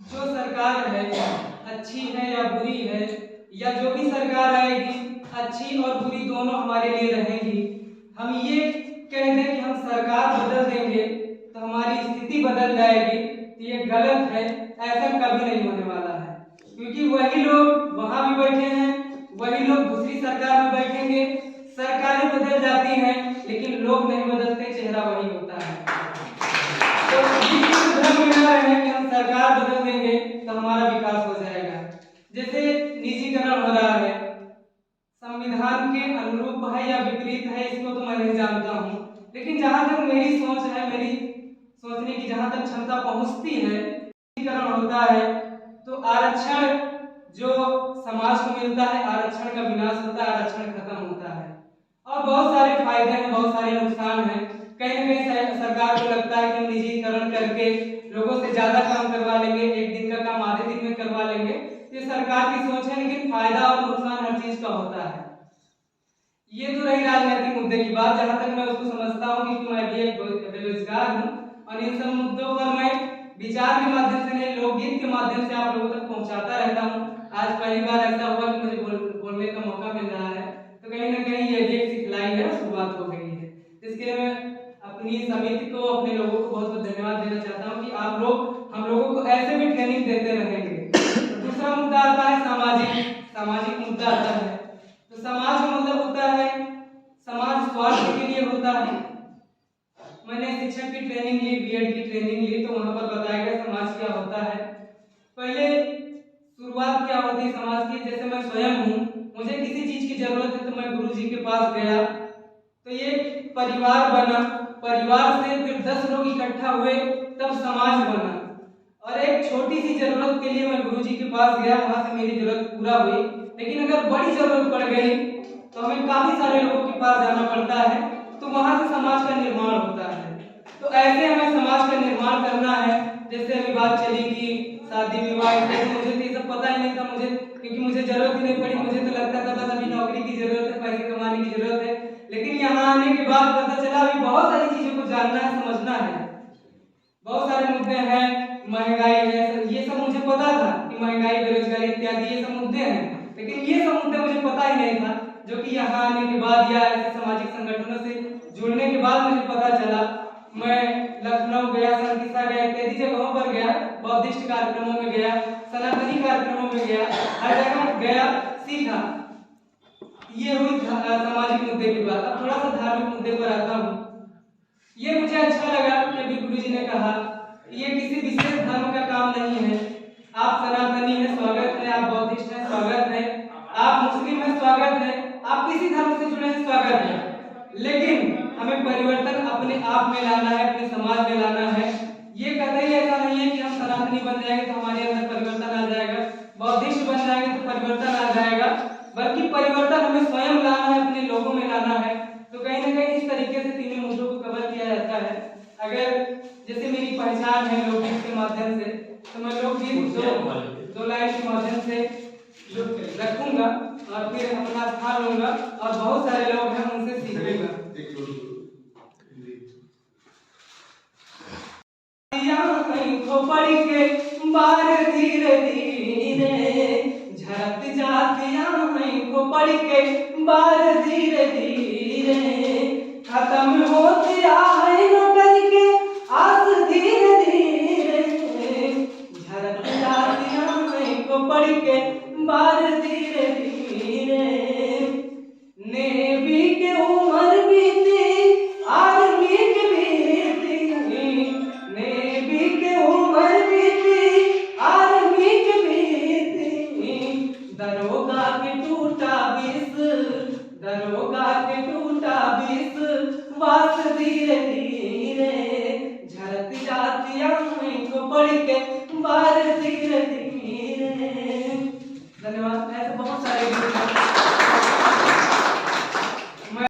जो सरकार है अच्छी है या बुरी है, या जो भी सरकार आएगी अच्छी और बुरी दोनों हमारे लिए रहेगी। हम ये कह दें कि हम सरकार बदल देंगे तो हमारी स्थिति बदल जाएगी, तो ये गलत है। ऐसा कभी नहीं होने वाला है, क्योंकि वही लोग वहां भी बैठे हैं, वही लोग दूसरी सरकार में बैठेंगे। सरकारें बदल जाती हैं लेकिन लोग नहीं बदलते, चेहरा वही होता है। तो भ्रम में ना रहे कि हम सरकार बदल देंगे तो हमारा विकास हो जाएगा। जैसे निजीकरण हो रहा है, संविधान के अनुरूप है या विपरीत है इसको तो मैं नहीं जानता हूँ, लेकिन जहां तक मेरी सोच है, मेरी सोचने की जहां तक क्षमता पहुंचती है, निजीकरण होता है तो आरक्षण जो समाज को मिलता है, आरक्षण का विनाश होता है, आरक्षण खत्म होता है। और बहुत सारे फायदे हैं, बहुत सारे नुकसान हैं। कहीं ना कहीं सरकार को लगता है कि हम निजीकरण करके लोगों से ज्यादा काम करवा लेंगे, एक दिन का काम आधे दिन में करवा लेंगे। ये सरकार की सोच है, लेकिन फायदा और नुकसान हर चीज का होता है। ये तो रही राजनीतिक मुद्दे की बात, जहां तक मैं उसको समझता हूँ कि मैं भी एक बेरोजगार हूँ और इन सब मुद्दों पर मैं विचार के माध्यम से नहीं, लोकगीत के माध्यम से आप लोगों तक पहुंचाता रहता हूँ। आज पहली बार ऐसा हुआ कि मुझे बोलने का मौका मिल रहा है, तो कहीं ना कहीं ये भी एक सिखलाई है, शुरुआत हो गई है। इसके लिए मैं अपनी समिति को, अपने लोगों को बहुत बहुत धन्यवाद देना चाहता हूँ कि आप लोग हम लोगों को ऐसे भी ट्रेनिंग देते रहेंगे। दूसरा मुद्दा आता है सामाजिक मुद्दा आता है। तो समाज का मतलब होता है, समाज स्वास्थ्य के लिए होता है। मैंने शिक्षक की ट्रेनिंग ली, बीएड की ट्रेनिंग ली, तो वहां पर बताया गया समाज क्या होता है। पहले शुरुआत क्या होती है समाज की, जैसे मैं स्वयं हूँ, मुझे किसी चीज की जरूरत है तो मैं गुरु जी के पास गया, तो ये परिवार बना, परिवार से फिर 10 लोग इकट्ठा हुए, तब समाज बना। और एक छोटी सी जरूरत के लिए मैं गुरु जी के पास गया, वहां से मेरी जरूरत पूरा हुई। लेकिन अगर बड़ी जरूरत पड़ गई तो हमें काफी सारे लोगों के पास जाना पड़ता है, तो वहां से समाज का निर्माण होता है। तो ऐसे हमें समाज का निर्माण करना है। जैसे अभी बात चली कि शादी विवाह, मुझे तो ये सब पता ही नहीं था, मुझे क्योंकि मुझे जरूरत ही नहीं पड़ी, मुझे तो लगता था बस अभी नौकरी की जरूरत है, पैसे कमाने की जरूरत है। लेकिन यहाँ आने के बाद पता चला अभी बहुत सारी चीजों को जानना है, समझना है। बहुत सारे मुद्दे हैं, महंगाई है, ये सब मुझे पता था कि महंगाई, बेरोजगारी इत्यादि ये सब मुद्दे हैं, लेकिन ये सब मुद्दे मुझे पता ही नहीं था, जो कि यहाँ आने के बाद या ऐसे सामाजिक संगठनों से जुड़ने के बाद मुझे पता चला। मैं लखनऊ गया, संकिसा गया, इत्यादि जगहों पर गया, बौद्धिस्ट कार्यक्रमों में गया, सनातनी कार्यक्रमों में गया, हर जगह गया, सीखा। ये हुई सामाजिक मुद्दे की बात। अब थोड़ा सा धार्मिक मुद्दे पर आता हूँ। ये मुझे अच्छा लगा कि अभी गुरु जी ने कहा ये किसी विशेष धर्म का काम नहीं है। आप सनातनी है, स्वागत है, आप बौद्धिस्ट है, स्वागत है, आप मुस्लिम है, स्वागत है, आप किसी धर्म से जुड़े हैं, स्वागत है। लेकिन हमें परिवर्तन अपने आप में लाना है, अपने समाज में लाना है। ये कतई ऐसा नहीं है कि हम सनातनी बन जाएंगे तो हमारे अंदर परिवर्तन आ जाएगा, बौद्धिस्ट बन जाएंगे तो परिवर्तन आ जाएगा, बल्कि परिवर्तन हमें स्वयं लाना है, अपने लोगों में लाना है। तो कहीं ना कहीं इस तरीके से तीनों मुद्दों को कवर किया जाता है। अगर जैसे मेरी पहचान है लोकगीत के माध्यम से, तो मैं लोकगीत दो लाइन के माध्यम से रखूंगा और फिर अपना स्थान लूंगा, और बहुत सारे लोग हैं उनसे सीखूंगा। पढ़ के बार धीरे धीरे झरत जातिया को पढ़ के बार धीरे धीरे खत्म होती है नौकरी के आस धीरे धीरे झरत जातिया को पढ़ के बार धीरे धीरे नेवी के उम्र बीती आर्मी की बीती, नेवी के उम्र बीती आर्मी की बीती, दरोगा के टूटा बिस, दरोगा के टूटा बिस वास धीरे धीरे झरत जाती आंखें को पढ़ के बार धीरे धीरे। धन्यवाद। ऐसे बहुत सारे